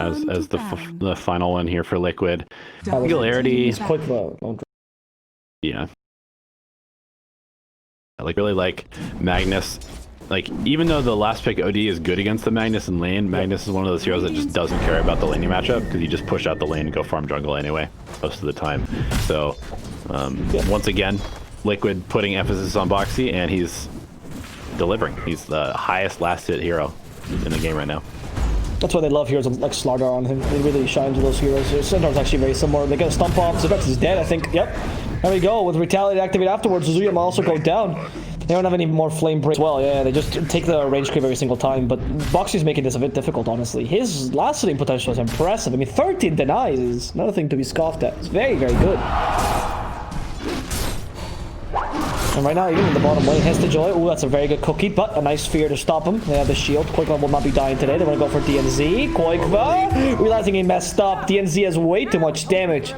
as the final one here for Liquid. Singularity. Quick, Yeah. Like really like Magnus. Like even though the last pick OD is good against the Magnus in lane, Magnus is one of those heroes that just doesn't care about the laning matchup because you just push out the lane and go farm jungle anyway most of the time. So once again, Liquid putting emphasis on Boxy, and he's delivering. He's the highest last hit hero in the game right now. That's why they love heroes like Slardar on him. They really shine to those heroes. Sendar's actually very similar. They get a stump off. Zebex is dead, I think. Yep. There we go. With Retaliate activate afterwards, Suzuya might also go down. They don't have any more flame break as well. Yeah, they just take the range creep every single time. But Boxy's making this a bit difficult, honestly. His last hitting potential is impressive. I mean, 13 denies is another thing to be scoffed at. It's very, very good. And right now, even in the bottom lane, has to Joy. Ooh, that's a very good cookie, but a nice fear to stop him. They have the shield. Quakewa will not be dying today. They want to go for DNZ. Quakewa, realizing he messed up. DNZ has way too much damage.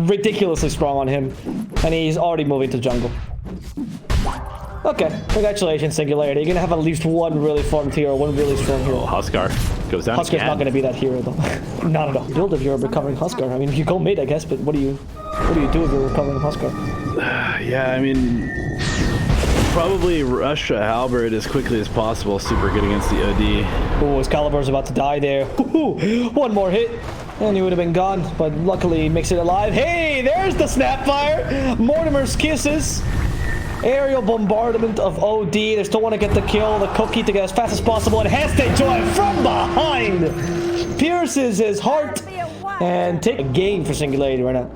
Ridiculously strong on him. And he's already moving to jungle. Okay, congratulations, Singularity. You're going to have at least one really farmed hero, one really strong hero. Oh, Huskar goes down. Huskar's not going to be that hero, though. Not at all. Build if you're recovering Huskar. I mean, you go mid, I guess, but what do you do if you're recovering Huskar? Yeah, I mean, probably rush a Halberd as quickly as possible. Super good against the OD. Oh, Excalibur's about to die there. One more hit, and he would have been gone, but luckily he makes it alive. Hey, there's the Snapfire! Mortimer's kisses. Aerial bombardment of OD. They still want to get the kill, the cookie to get as fast as possible, and has to join from behind. Pierces his heart, and take a game for Singularity right now.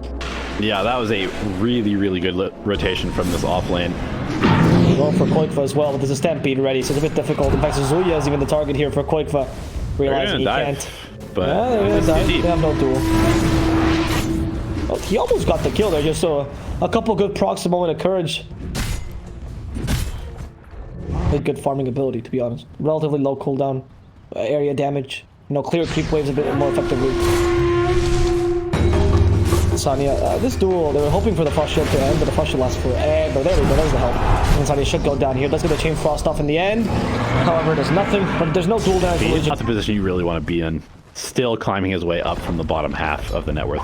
Yeah, that was a really, really good rotation from this off lane. Well, for Quakewa as well, but there's a Stampede ready, so it's a bit difficult. In fact, Suzuya is even the target here for Quakewa, realizing he can't. But they have no duel. Oh, he almost got the kill there, just so a couple good procs, a moment of courage. Had good farming ability, to be honest. Relatively low cooldown, area damage. Clear creep waves a bit more effectively. Sanya, this duel, they were hoping for the frost shield to end, but the frost shield lasts forever. There we go, there's the help. And Sanya should go down here. That's going to chain frost off in the end. However, there's nothing, but there's no duel damage. He's not the position you really want to be in. Still climbing his way up from the bottom half of the net worth.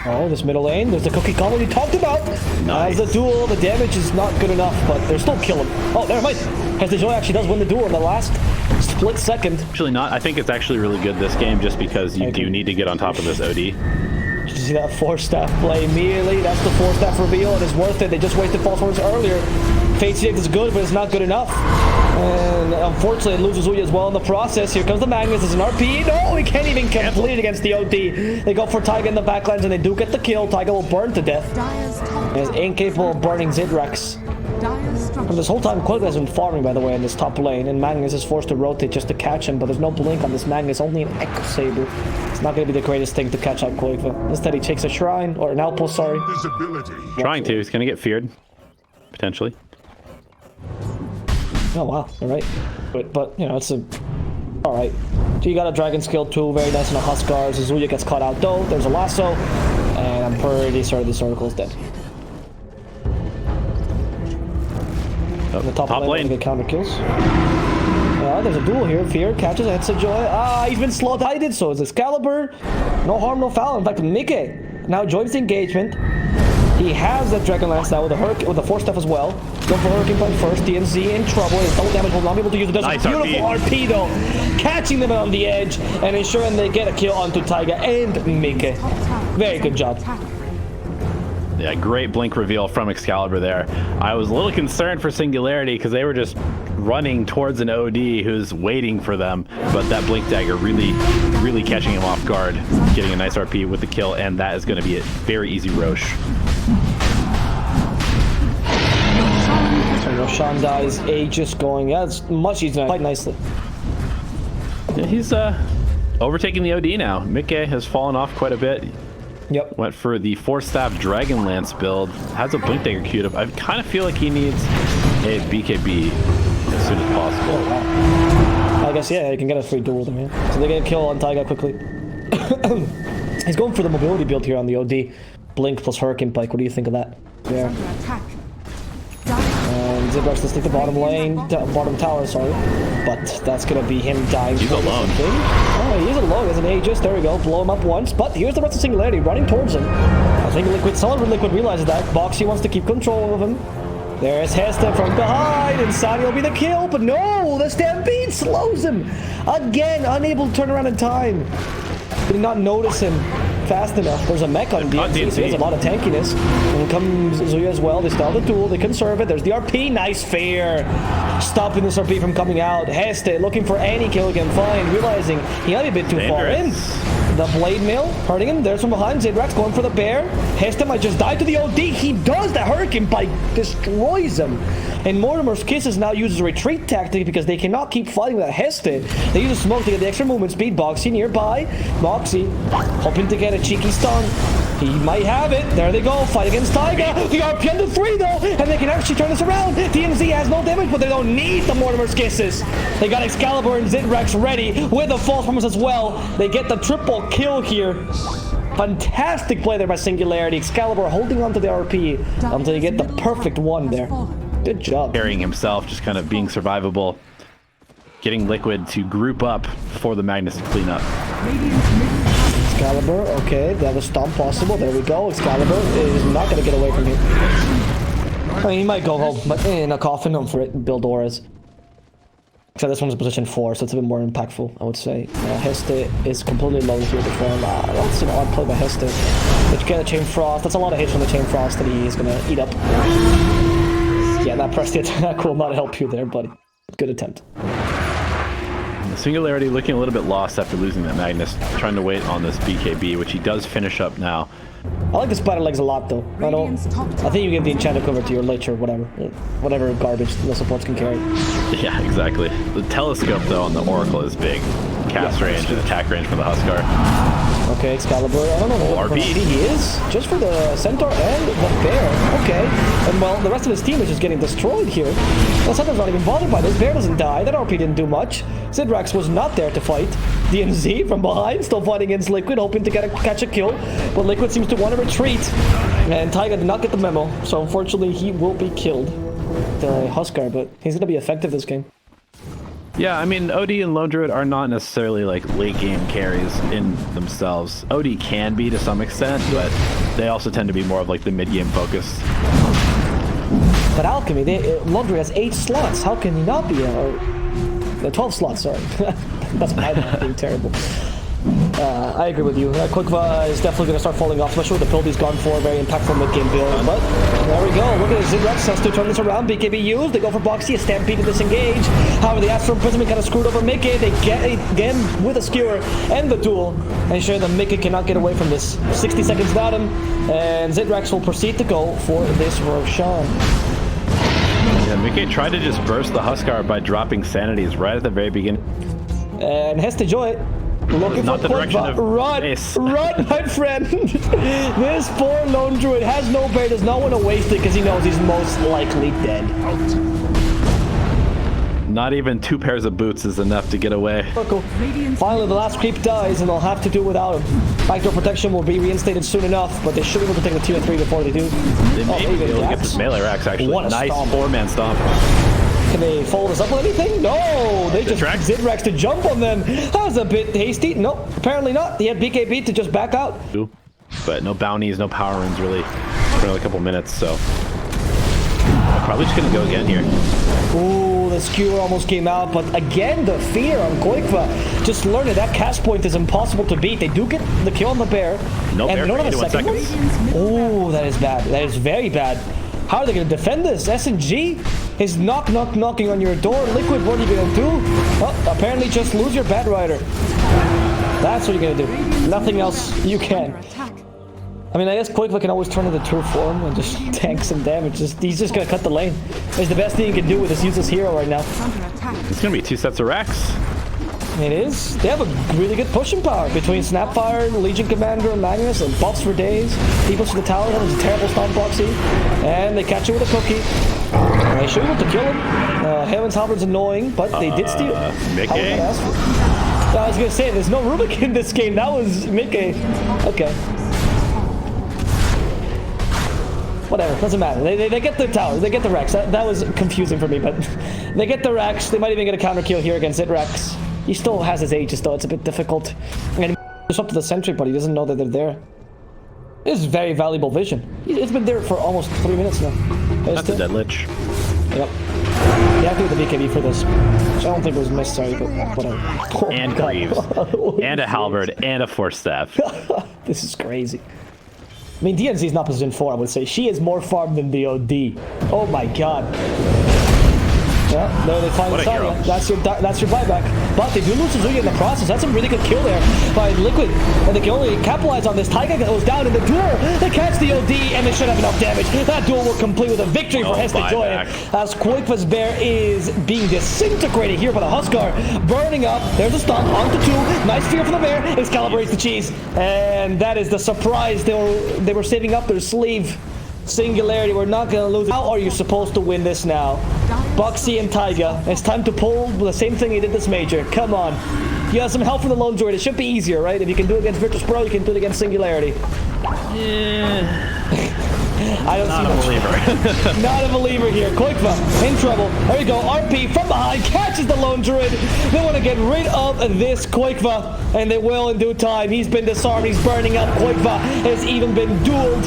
Oh, this middle lane, there's the cookie combo we talked about. Nice. As the duel, the damage is not good enough, but they're still killing. Oh, never mind. As the Joy actually does win the duel in the last split second. Actually not. I think it's actually really good this game just because you do need to get on top of this OD. Did you see that 4-staff play immediately? That's the 4-staff reveal, and it's worth it. They just wasted false forwards earlier. Fate Six is good, but it's not good enough. And unfortunately, it loses Uya as well in the process. Here comes the Magnus. There's an RP. No, he can't even complete it against the OD. They go for Taiga in the backlands, and they do get the kill. Taiga will burn to death. He is incapable of burning Zidrex. And this whole time, Quakewa has been farming, by the way, in this top lane, and Magnus is forced to rotate just to catch him, but there's no blink on this Magnus, only an Echo Saber. It's not going to be the greatest thing to catch out Quakewa. Instead, he takes a Shrine, or an Outpost, sorry. Trying to. He's going to get feared, potentially. Oh, wow. All right. But it's a... All right. So you got a Dragon Skill too, very nice on a Huskar. Suzuya gets caught out, though. There's a lasso, and I'm pretty sure this Oracle is dead. Oh, the top lane. Get counter kills. There's a duel here. Fear catches a hits a Joy. He's been slow-tided, so is Excalibur. No harm, no foul. In fact, Mike now joins the engagement. He has that Dragon Lance now with the 4-staff as well. Go for Hurricane Punch first. DNZ in trouble. His double damage will not be able to use it. Does nice a beautiful RP though. Catching them on the edge and ensuring they get a kill onto Taiga and Mike. Very good job. Yeah, great blink reveal from Excalibur there. I was a little concerned for Singularity because they were just running towards an OD who's waiting for them, but that blink dagger really catching him off guard, getting a nice RP with the kill, and that is going to be a very easy Roche. So Roshan dies, Aegis going. Yeah, it's much easier, quite nicely. Yeah, he's overtaking the OD now. Mike has fallen off quite a bit. Yep. Went for the 4-staff Dragon Lance build. Has a blink dagger queued up. I kind of feel like he needs a BKB as soon as possible. Oh, wow. I guess, yeah, you can get a free duel with him, yeah. So they get a kill on Taiga quickly. He's going for the mobility build here on the OD. Blink plus Hurricane Pike. What do you think of that? Yeah. And Zidrush, let's take the bottom lane, bottom tower, sorry. But that's going to be him dying. He's alone. Oh, an Aegis. There we go. Blow him up once. But here's the rest of Singularity running towards him. I think someone with Liquid realizes that. Boxy wants to keep control of him. There's Hesta from behind, and Sani will be the kill. But no, the Stampede slows him. Again, unable to turn around in time. Did not notice him fast enough. There's a mech on DNC, so he has a lot of tankiness. And comes Zuya as well. They stall the duel. They conserve it. There's the RP. Nice fair. Stopping this RP from coming out. Heste looking for any kill again. Fine. Realizing he might be a bit too far in. The blade mail hurting him. There's from behind. Zidrax going for the bear. Heste might just die to the OD. He does. The Hurricane Bite destroys him. And Mortimer's Kisses now uses a retreat tactic because they cannot keep fighting with Heste. They use a smoke to get the extra movement speed. Boxy nearby. Boxy hoping to get a cheeky stun. He might have it. There they go. Fight against Taiga. The RP under 3 though. And they can actually turn this around. DMZ has no damage, but they don't need the Mortimer's Kisses. They got Excalibur and Zidrax ready with the false promise as well. They get the triple kill here. Fantastic play there by Singularity. Excalibur holding on to the RP until you get the perfect one there. Good job. Carrying himself, just kind of being survivable. Getting Liquid to group up for the Magnus to clean up. Excalibur, okay, that was stomp possible. There we go. Excalibur is not going to get away from here. I mean, he might go home, but in a coffin home for it, build auras. Except this one's position 4, so it's a bit more impactful, I would say. Heste is completely low here before. That's an odd play by Heste. But you get a Chain Frost. That's a lot of hits from the Chain Frost that he is going to eat up. Yeah, that pressed the attack will not help you there, buddy. Good attempt. Singularity looking a little bit lost after losing that Magnus, trying to wait on this BKB, which he does finish up now. I like the spider legs a lot, though. I think you give the enchanted cover to your Lich or whatever garbage the supports can carry. Yeah, exactly. The telescope, though, on the Oracle is big. Cast range and attack range for the Huskar. Okay, Excalibur. I don't know what RP he is. Just for the Centaur and the Bear. Okay. And well, the rest of his team is just getting destroyed here. Well, Centaur's not even bothered by this. Bear doesn't die. That RP didn't do much. Zidrax was not there to fight. DNZ from behind, still fighting against Liquid, hoping to catch a kill. But Liquid seems to want to retreat. And Taiga did not get the memo. So unfortunately, he will be killed. The Huskar, but he's going to be effective this game. Yeah, I mean, OD and Lone Druid are not necessarily like late game carries in themselves. OD can be to some extent, but they also tend to be more of like the mid game focus. But Alchemy, Lone Druid has 8 slots. How can he not be? 12 slots, sorry. That's my bad, being terrible. I agree with you. Qualifier is definitely going to start falling off, especially with the build he's gone for. Very impactful mid-game build. But there we go. Look at Zidrax has to turn this around. BKB used. They go for Boxy. A Stampede to disengage. However, the Astral Imprisonment kind of screwed over Mickey. They get again with a Skewer and the duel. And sure, the Mickey cannot get away from this. 60 seconds without him. And Zidrax will proceed to go for this Roshan. Yeah, Mickey tried to just burst the Huskar by dropping Sanities right at the very beginning. And has to enjoy it. Looking not for the direction of run, my friend. This poor Lone Druid has no bear, does not want to waste it because he knows he's most likely dead. Not even 2 pairs of boots is enough to get away. Finally, the last creep dies, and they'll have to do without him. Backdoor protection will be reinstated soon enough, but they should be able to take the 2 and 3 before they do. They may be able to get this melee racks, actually. What a nice stomp. 4-man stomp. Can they follow this up with anything? No! They just Zidrax to jump on them. That was a bit hasty. Nope, apparently not. He had BKB to just back out. But no bounties, no power runes really for another couple minutes, so probably just gonna go again here. Ooh, the skewer almost came out, but again, the fear on Qualifier. Just learned that cast point is impossible to beat. They do get the kill on the bear. No and bear they don't have a second one? Ooh, that is bad. That is very bad. How are they going to defend this? SNG is knocking on your door. Liquid, what are you going to do? Well, apparently just lose your Bat Rider. That's what you're going to do. Nothing else you can. I mean, I guess Qualifier can always turn into true form and just tank some damage. He's just going to cut the lane. It's the best thing he can do with this useless hero right now. It's going to be 2 sets of racks. It is. They have a really good pushing power between Snapfire, Legion Commander, and Magnus, and buffs for days. Peoples to the tower, that was a terrible stomp boxy. And they catch you with a cookie. They should be able to kill him. Heaven's Halberd's annoying, but they did steal. Mickey? I was going to say, there's no Rubik in this game. That was Mickey. Okay. Whatever, doesn't matter. They get the towers, they get the Rex. That was confusing for me, but they get the Rex. They might even get a counter kill here against Zidrax. He still has his ages, though. It's a bit difficult. And he's up to the sentry, but he doesn't know that they're there. This is very valuable vision. It's been there for almost 3 minutes now. That's a dead lich. Yep. You have to do the BKB for this. Which I don't think was necessary, but whatever. Oh, And Greaves. And a halberd. And a force staff. This is crazy. I mean, DNZ is not position 4, I would say. She is more farm than the OD. Oh my god. Yeah, there they find Sonya. That's your buyback. But they do lose Suzuki in the process. That's a really good kill there by Liquid. And they can only capitalize on this. Taiga goes down in the duel. They catch the OD and they should have enough damage. That duel will complete with a victory for Heste Joy. As Qualifier Bear is being disintegrated here by the Huskar. Burning up. There's a stun onto 2. Nice fear for the bear. Excalibur eats the cheese. And that is the surprise they were saving up their sleeve. Singularity, we're not gonna lose. How are you supposed to win this now? Boxy and Taiga. It's time to pull the same thing he did this major. Come on. You have some help from the lone droid. It should be easier, right? If you can do it against Virtus Pro, you can do it against Singularity. Yeah. I don't Not see a much. believer. Not a believer here. Qualifier in trouble. There you go. RP from behind catches the lone druid. They want to get rid of this Qualifier, and they will in due time. He's been disarmed. He's burning up. Qualifier has even been dueled.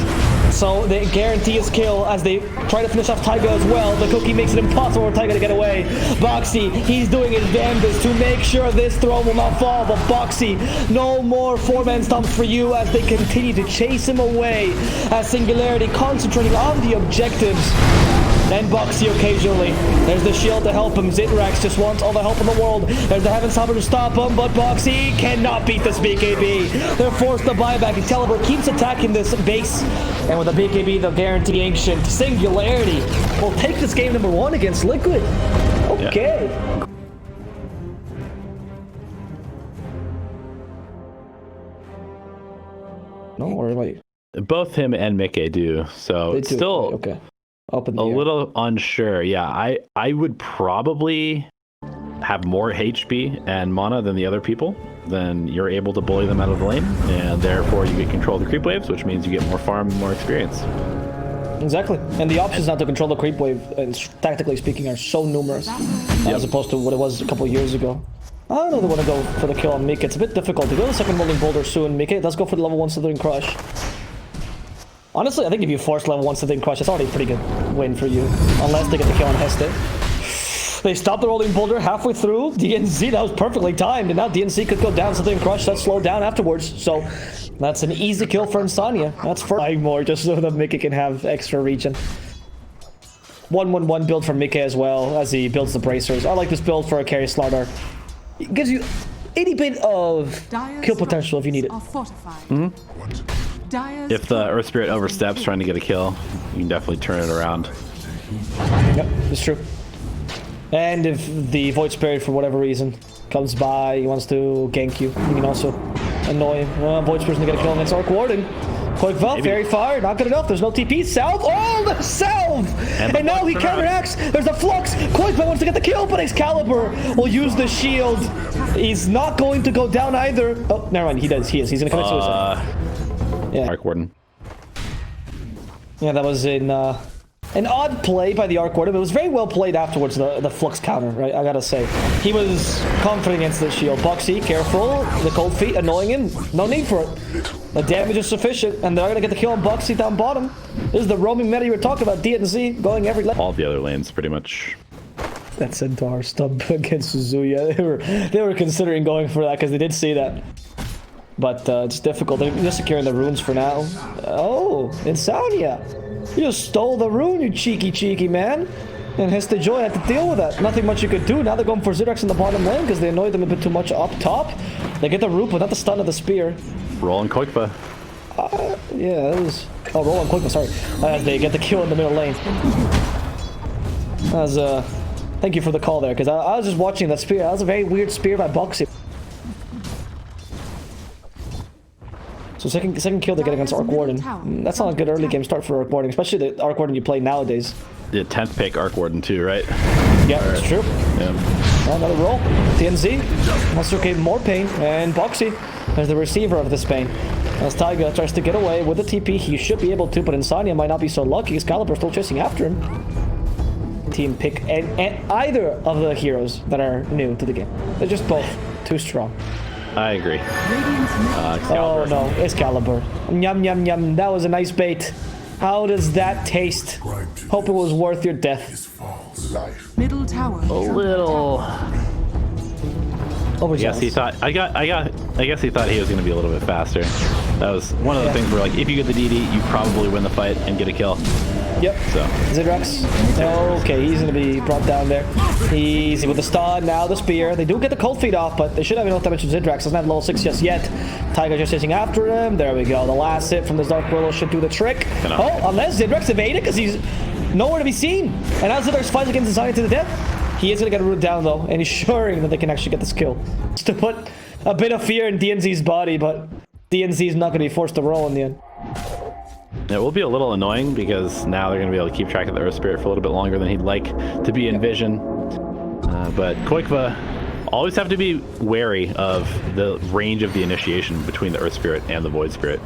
So they guarantee his kill as they try to finish off Taiga as well. The cookie makes it impossible for Taiga to get away. Boxy, he's doing his damnedest to make sure this throne will not fall. But Boxy, no more 4-man stomps for you as they continue to chase him away. As Singularity concentrating on the objectives. And Boxy occasionally. There's the shield to help him. Zitrax just wants all the help in the world. There's the Heaven's Hammer to stop him, but Boxy cannot beat this BKB. They're forced to buy back. Excalibur keeps attacking this base. And with the BKB, they'll guarantee Ancient. Singularity will take this game number 1 against Liquid. Okay. Yeah. No, or am I? Both him and Mickey do. So it's still okay. Up in the a air. little unsure. Yeah, I would probably have more HP and mana than the other people. Then you're able to bully them out of the lane, and therefore you get control of the creep waves, which means you get more farm and more experience. Exactly. And the options now to control the creep wave, and tactically speaking, are so numerous as opposed to what it was a couple years ago. I don't know they want to go for the kill on Mika. It's a bit difficult to go to the second rolling boulder soon. Mika, let's go for the level 1 Slithering Crush. Honestly, I think if you force level 1 Slithering Crush, it's already a pretty good win for you. Unless they get the kill on Heste. They stopped the rolling boulder halfway through. DNZ, that was perfectly timed. And now DNC could go down Slithering Crush. That's slowed down afterwards. So that's an easy kill for Insania. That's for more just so that Mickey can have extra regen. 1-1-1 build for Mickey as well as he builds the bracers. I like this build for a carry Slardar. It gives you 80 bit of kill potential if you need it. If the Earth Spirit oversteps trying to get a kill, you can definitely turn it around. Yep, it's true. And if the Void Spirit, for whatever reason, comes by, he wants to gank you, you can also annoy him. Void Spirit's gonna get a kill against Orc Warden. Quick Valve, very fire, not good enough. There's no TP. Salve! Oh, the salve! And now he counteracts. There's a flux. Quick Valve wants to get the kill, but Excalibur will use the shield. He's not going to go down either. Oh, never mind. He does. He is. He's gonna commit suicide. Yeah. Arc Warden. Yeah, that was an odd play by the Arc Warden, but it was very well played afterwards, the Flux counter, right? I gotta say. He was confident against the shield. Boxy, careful. The cold feet annoying him. No need for it. The damage is sufficient, and they're gonna get the kill on Boxy down bottom. This is the roaming meta you were talking about, DNZ, going every lane. All the other lanes, pretty much. That Centaur stump against Suzuya. They were considering going for that, because they did see that. But it's difficult. They're just securing the runes for now. Oh, Insomnia. You just stole the rune, you cheeky man. And Heste Joy had to deal with that. Nothing much you could do. Now they're going for Zitrax in the bottom lane because they annoyed them a bit too much up top. They get the root, but not the stun of the spear. Roll and Koikba. Yeah, that was... Oh, roll on Koikba, sorry. As they get the kill in the middle lane. That was, thank you for the call there, because I was just watching that spear. That was a very weird spear by Boxy. So second kill they get against Arc Warden. That's not a good early game start for Arc Warden, especially the Arc Warden you play nowadays. The 10th pick Arc Warden too, right? Yeah, that's true. Yeah. Another roll. TNZ wants to create more pain, and Boxy is the receiver of this pain. As Taiga tries to get away with the TP, he should be able to, but Insania might not be so lucky. Excalibur still chasing after him. team pick and either of the heroes that are new to the game. They're just both too strong. I agree. Oh no, Excalibur. Yum yum yum. That was a nice bait. How does that taste? Hope it was worth your death. Middle tower. A little. I guess he thought. I guess he thought he was going to be a little bit faster. That was one of the things where, like, if you get the DD, you probably win the fight and get a kill. Yep. So. Zidrex. Okay, he's going to be brought down there. Easy with the stun. Now the spear. They do get the cold feet off, but they should have enough damage from Zidrex. Doesn't have level 6 just yet. Tiger just chasing after him. There we go. The last hit from this Dark Willow should do the trick. Oh, unless Zidrex evaded because he's nowhere to be seen. And now Zidrex fights against Insania to the death. He is going to get rooted down, though, and ensuring that they can actually get this kill. Just to put a bit of fear in DNZ's body, but DNZ is not going to be forced to roll in the end. It will be a little annoying because now they're going to be able to keep track of the Earth Spirit for a little bit longer than he'd like to be in vision. But Qualifier always have to be wary of the range of the initiation between the Earth Spirit and the Void Spirit.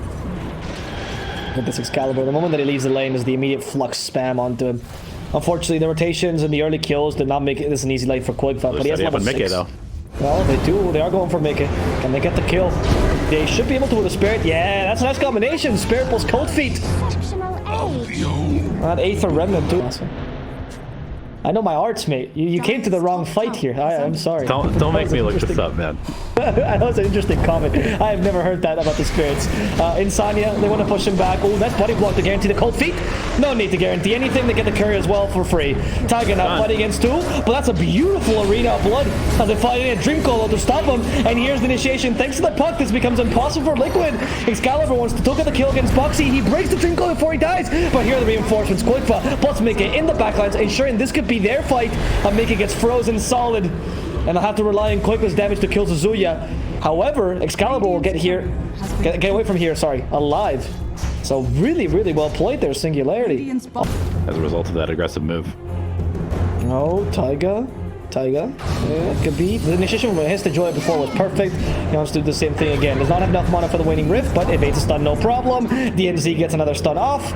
With this Excalibur, the moment that he leaves the lane is the immediate flux spam onto him. Unfortunately, the rotations and the early kills did not make this an easy lane for Qualifier, but he has level 6. Though. Well, they do. They are going for Mickey. Can they get the kill? They should be able to with a Spirit. Yeah, that's a nice combination. Spirit plus Cold Feet. That Aether Remnant too. Awesome. I know my arts, mate. You came to the wrong fight here. I'm sorry. Don't make me look this up, man. That was an interesting comment. I have never heard that about the spirits. Insania, they want to push him back. Oh, that's body block to guarantee the cold feet. No need to guarantee anything. They get the carry as well for free. Tiger now fighting against two, but that's a beautiful arena of blood as they fight in a Dream Colo to stop him. And here's the initiation. Thanks to the puck, this becomes impossible for Liquid. Excalibur wants to get the kill against Boxy. He breaks the Dream Colo before he dies, but here are the reinforcements. Qualifier plus Mickey in the backlines, ensuring this could be their fight. Mickey gets frozen solid, and they'll have to rely on Qualifier's damage to kill Suzuya. However, Excalibur will get away from here, alive. So really, really well played there, Singularity. As a result of that aggressive move. No, Taiga. Yeah, could be. The initiation when it hits the Joy before was perfect. He wants to do the same thing again. Does not have enough mana for the Waning Rift, but evades a stun, no problem. DNZ gets another stun off,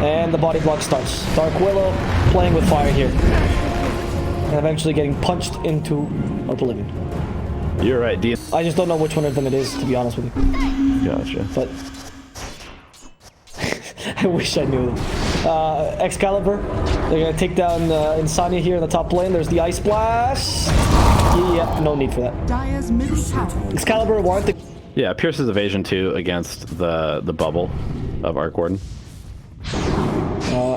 and the body block starts. Dark Willow playing with fire here. And eventually getting punched into Oblivion. You're right, I just don't know which one of them it is, to be honest with you. Gotcha. But I wish I knew them. Excalibur, they're gonna take down Insania here in the top lane. There's the Ice Blast. Yeah, no need for that. Dire's middle tower. Excalibur wanted to... Yeah, Pierce's evasion too against the bubble of Arc Warden.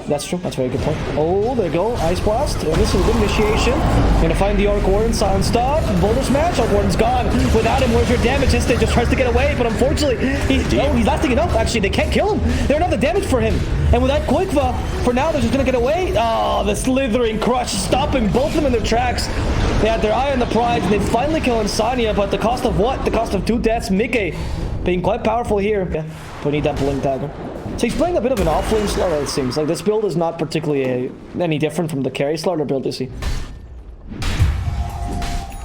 That's true. That's a very good point. Oh, there you go. Ice Blast. And this is a good initiation. Gonna find the Arc Warden. Silent Stop. Boulder Smash. Arc Warden's gone. Without him, where's your damage? Instant just tries to get away, but unfortunately, he's lasting enough. Actually, they can't kill him. They don't have the damage for him. And with that Qualifier, for now, they're just gonna get away. Oh, the Slithering Crush stopping both of them in their tracks. They had their eye on the prize, and they finally kill Insania, but the cost of what? The cost of 2 deaths. Mickey being quite powerful here. Yeah, but we need that Blink Dagger. So he's playing a bit of an off-lane Slaughter, it seems. Like, this build is not particularly any different from the carry Slaughter build, is he?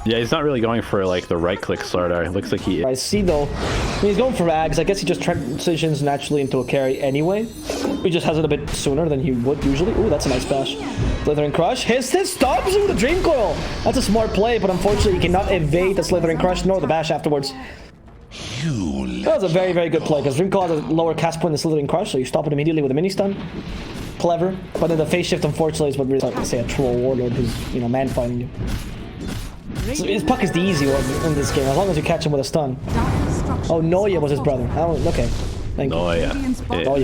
Yeah, he's not really going for, like, the right-click Slaughter. It looks like he... I see, though. I mean, he's going for Ags. I guess he just transitions naturally into a carry anyway. He just has it a bit sooner than he would usually. Ooh, that's a nice bash. Slithering Crush. His stops him with the Dream Coil. That's a smart play, but unfortunately, he cannot evade the Slithering Crush nor the bash afterwards. That was a very, very good play, because Dream Coil has a lower cast point than Slithering Crush, so you stop it immediately with a mini-stun. Clever. But then the phase shift, unfortunately, is what really, like, say, a troll warlord who's, you know, man-fighting you. So his puck is the easy one in this game, as long as you catch him with a stun. Oh, Noya was his brother. Okay. Thank you. Noya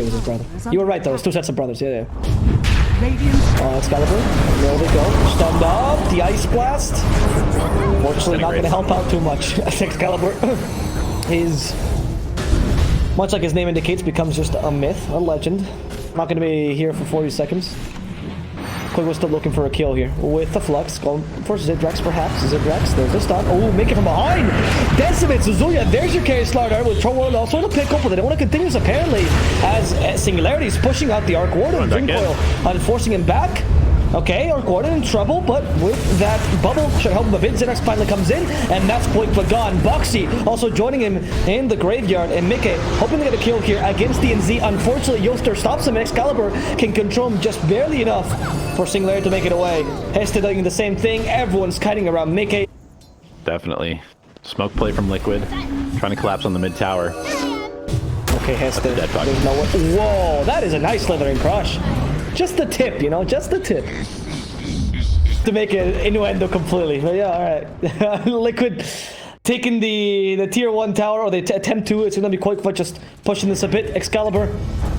was his brother. You were right, though. It's 2 sets of brothers. Yeah. Excalibur. There we go. Stunned up. The Ice Blast. Fortunately, not going to help out too much. Excalibur is, much like his name indicates, becomes just a myth, a legend. Not going to be here for 40 seconds. Quick was still looking for a kill here with the Flux. Going for Zidrex, perhaps. Zidrex, there's a stun. Oh, make it from behind. Decimate Suzuya, there's your carry Slaughter with Troll also to pick up, but they don't want to continue this apparently as Singularity is pushing out the Arc Warden. Dream Coil and forcing him back. Okay, our Gordon in trouble, but with that bubble should help him a bit. Xerax finally comes in, and that's quick but gone. Boxy also joining him in the graveyard, and Mickey hoping to get a kill here against DNZ. Unfortunately, Yoster stops him, and Excalibur can control him just barely enough for Singularity to make it away. Heste doing the same thing. Everyone's kiting around Mickey. Definitely. Smoke play from Liquid. Trying to collapse on the mid tower. Okay, Heste. Dead bug. There's no way. Whoa, that is a nice slithering crush. Just the tip, you know, just the tip. To make it innuendo completely. But yeah, all right. Liquid taking the tier 1 tower, or they attempt to. It's going to be quite just pushing this a bit. Excalibur,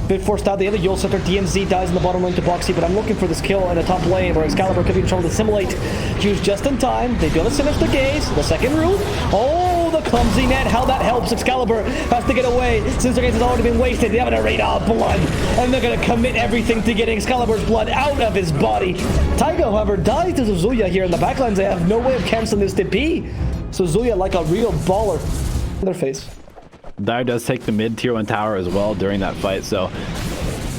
bit forced out. The other Yule Setter, DNZ, dies in the bottom lane to Boxy, but I'm looking for this kill in the top lane where Excalibur could be in trouble to assimilate. Hughes just in time. They do the sinister gaze. The second root. Oh, the clumsy net. How that helps. Excalibur has to get away since their gaze has already been wasted. They have an arena of blood, and they're going to commit everything to getting Excalibur's blood out of his body. Taiga, however, dies to Zuzuya here in the backlines. They have no way of canceling this TP. So Zuya like a real baller in their face. Dive does take the mid tier 1 tower as well during that fight, so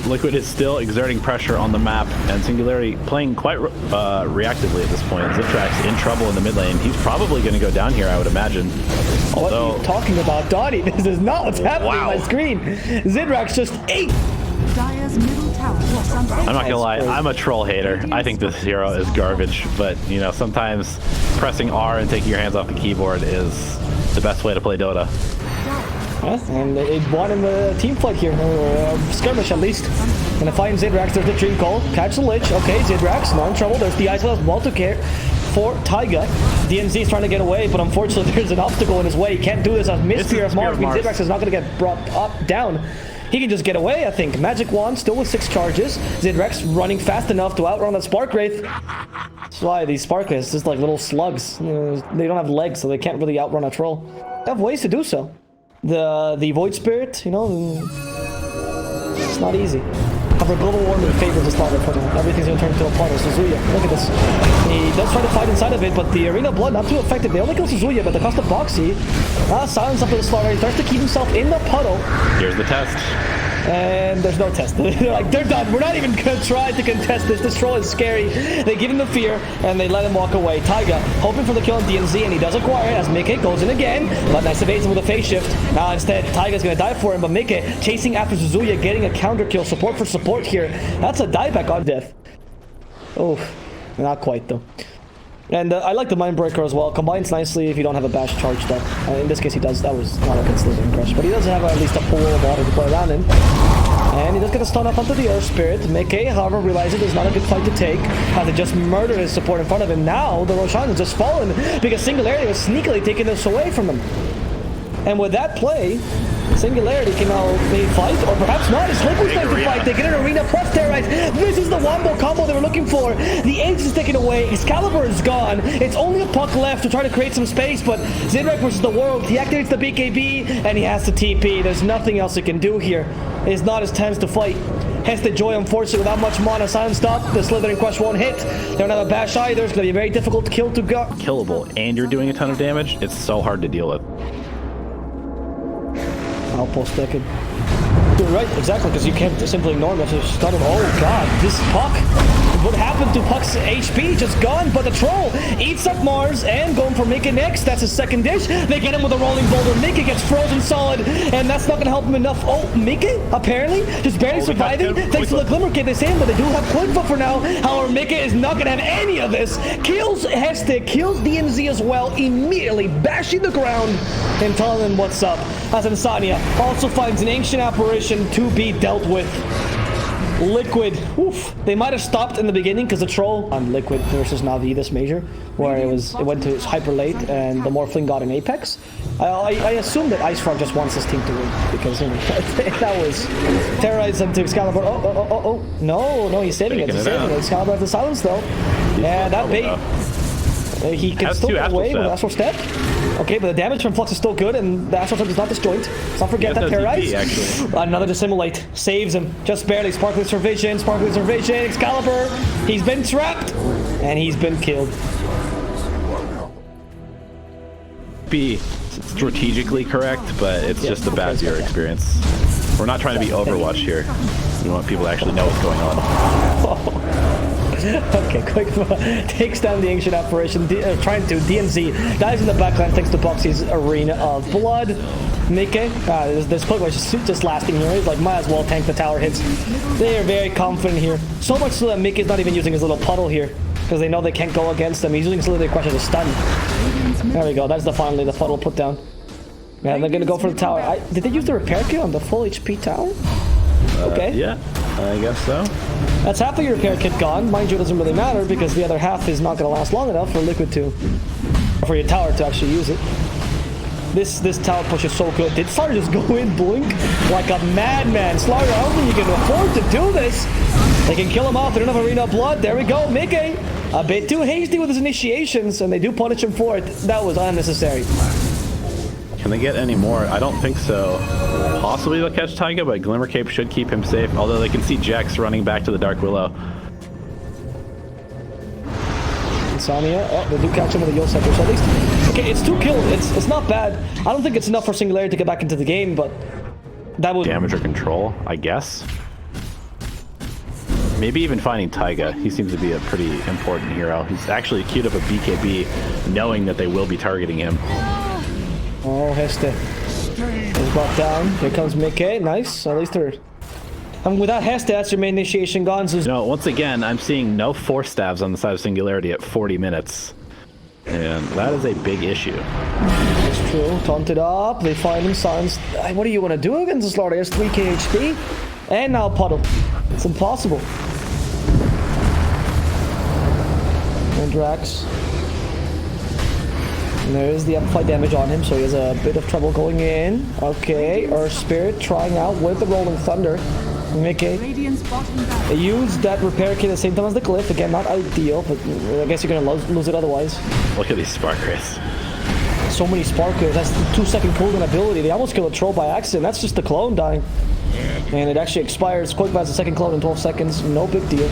Liquid is still exerting pressure on the map, and Singularity playing quite reactively at this point. Ziptrax in trouble in the mid lane. He's probably going to go down here, I would imagine. Although, what are you talking about, Donnie? This is not what's happening on my screen. Zidrax just ate. Dire's middle tower is under I'm not gonna lie, I'm a troll hater. I think this hero is garbage, but you know, sometimes pressing R and taking your hands off the keyboard is the best way to play Dota. Yeah, and it won in the team fight here, or skirmish at least. Gonna find Zidrax. There's the dream call. Catch the Lich. Okay, Zidrax, not in trouble. There's the Ice well to care for Taiga. DNZ is trying to get away, but unfortunately there's an obstacle in his way. He can't do this as Mist of Mars. Zidrax is not gonna get brought down. He can just get away, I think. Magic Wand still with 6 charges. Zidrex running fast enough to outrun that Spark Wraith. That's why these Spark Wraiths just like little slugs. They don't have legs, so they can't really outrun a troll. They have ways to do so. The Void Spirit, you know, it's not easy. However, Global Warming favors the starter for now. Everything's gonna turn into a puddle. Suzuya, look at this. He does try to fight inside of it, but the Arena Blood not too effective. They only kill Suzuya, but the cost of Boxy. Silence up to the slaughter. He starts to keep himself in the puddle. Here's the test. And there's no test. They're like, they're done. We're not even gonna try to contest this. This troll is scary. They give him the fear, and they let him walk away. Taiga hoping for the kill on DNZ, and he does acquire it as Mickey goes in again. But nice evades him with a phase shift. Now instead, Taiga's gonna die for him, but Mickey chasing after Suzuya, getting a counter kill. Support for support here. That's a dieback on death. Oh, not quite though. And I like the Mindbreaker as well. Combines nicely if you don't have a bash charged up. In this case, he does. That was not a good slithering crush, but he does have at least a pool of water to play around in. And he does get a stun up onto the Earth Spirit. Mickey, however, realizes it's not a good fight to take. Has to just murder his support in front of him. Now, the Roshan has just fallen because Singularity was sneakily taking this away from him. And with that play, Singularity can now maybe fight, or perhaps not. It's Liquid's time to fight. They get an arena plus terrorize. This is the wombo combo they were looking for. The Aegis is taken away. Excalibur is gone. It's only a puck left to try to create some space, but Zidrek versus the world. He activates the BKB, and he has to TP. There's nothing else he can do here. It's not his chance to fight. Hence the Joy, unfortunately, without much mana. Silent stop. The Slithering Crush won't hit. They don't have a bash either. It's going to be a very difficult kill to go. Killable, and you're doing a ton of damage. It's so hard to deal with. Outpost second. You're right, exactly, because you can't simply ignore him. Just start him. Oh god, this Puck. What happened to Puck's HP? Just gone, but the troll eats up Mars and going for Mickey next. That's his second dish. They get him with a rolling boulder. Mickey gets frozen solid, and that's not going to help him enough. Oh, Mickey, apparently, just barely surviving. Thanks to the Glimmer Kid, they say him, but they do have Quick Foot for now. However, Mickey is not going to have any of this. Kills Heste, kills DNZ as well, immediately bashing the ground and telling them what's up. As Insania also finds an ancient apparition to be dealt with. Liquid, oof. They might have stopped in the beginning because the troll on Liquid versus Navi this major, where it went to hyper late and the Morphling got an Apex. I assume that Icefront just wants his team to win because you know, that was terrorize them to Excalibur. Oh, no, he's saving it. He's saving it. Excalibur has the silence though. Yeah, that bait. He can still get away with Astral Step. Okay, but the damage from Flux is still good, and the Astral Step does not disjoint. Let's not forget that Terrorize. Another Dissimulate. Saves him. Just barely. Sparkling Vision. Excalibur. He's been trapped, and he's been killed. Be strategically correct, but it's just a bad viewer experience. We're not trying to be Overwatch here. We want people to actually know what's going on. Okay, quick takes down the ancient apparition, trying to DMZ, dives in the backline thanks to Boxy's Arena of Blood. Mickey, this Qualifier is just lasting here. He's like, might as well tank the tower hits. They are very confident here. So much so that Mickey's not even using his little puddle here, because they know they can't go against them. He's using his little question to stun. There we go, that's finally the puddle put down. Yeah, they're gonna go for the tower. Did they use the repair kit on the full HP tower? Okay. Yeah, I guess so. That's half of your repair kit gone. Mind you, it doesn't really matter because the other half is not gonna last long enough for Liquid to, for your tower to actually use it. This tower push is so good. Did Slaughter just go in blink like a madman? Slaughter, I don't think you can afford to do this. They can kill him off. They don't have Arena of Blood. There we go. Mickey, a bit too hasty with his initiations, and they do punish him for it. That was unnecessary. Can they get any more? I don't think so. Possibly they'll catch Taiga, but Glimmer Cape should keep him safe, although they can see Jax running back to the Dark Willow. Insomnia. Oh, they do catch him with a Yo Scepter, so at least... Okay, it's 2 kills. It's not bad. I don't think it's enough for Singularity to get back into the game, but... That would... Damage or control, I guess. Maybe even finding Taiga. He seems to be a pretty important hero. He's actually queued up a BKB, knowing that they will be targeting him. Oh, Heste. He's brought down. Here comes Mickey. Nice. At least they're... And without Heste, that's your main initiation gone. So... No, once again, I'm seeing no Force Stabs on the side of Singularity at 40 minutes. And that is a big issue. That's true. Taunted up. They find him. Silence. What do you want to do against the Slaughter? He has 3k HP. And now Puddle. It's impossible. And Drax. And there is the amplified damage on him, so he has a bit of trouble going in. Okay, Earth Spirit trying out with the Rolling Thunder. Mickey. They used that repair kit at the same time as the Glyph. Again, not ideal, but I guess you're gonna lose it otherwise. Look at these Spark Rays. So many Spark Rays. That's the 2-second cooldown ability. They almost kill a troll by accident. That's just the clone dying. And it actually expires. Qualifier has a second clone in 12 seconds. No big deal.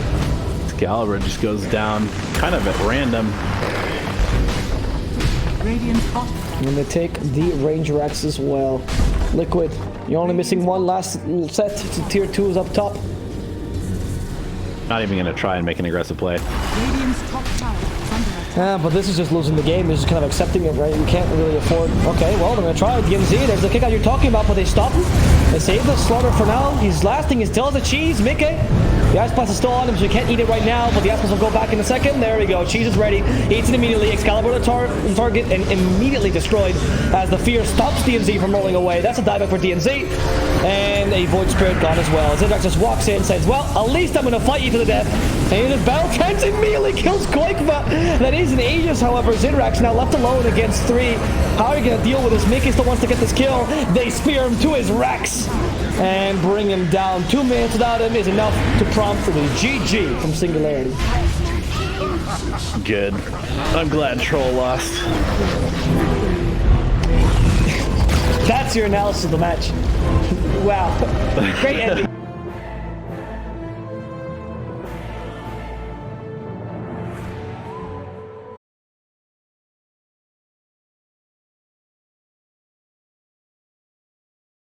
Excalibur just goes down kind of at random. And they take the Ranger Axe as well. Liquid, you're only missing one last set. Tier 2 is up top. Not even going to try and make an aggressive play. Yeah, but this is just losing the game. You're just kind of accepting it, right? You can't really afford... Okay, well, they're going to try DMZ. There's the kick out you're talking about, but they stop him. They save the Slaughter for now. He's lasting. He still has the cheese. Mickey. The Ice Blast is still on him, so you can't eat it right now, but the Ice Blast will go back in a second. There we go. Cheese is ready. Eats it immediately. Excalibur the target and immediately destroyed as the Fear stops DMZ from rolling away. That's a dieback for DMZ. And a Void Spirit gone as well. Zindrax just walks in and says, well, at least I'm going to fight you to the death. And his Battle Trance immediately kills Qualifier. That is an Aegis, however. Zindrax now left alone against 3. How are you going to deal with this? Mickey still wants to get this kill. They spear him to his Rex and bring him down. 2 minutes without him is enough to prompt for the GG from Singularity. Good. I'm glad Troll lost. That's your analysis of the match. Wow. Great ending.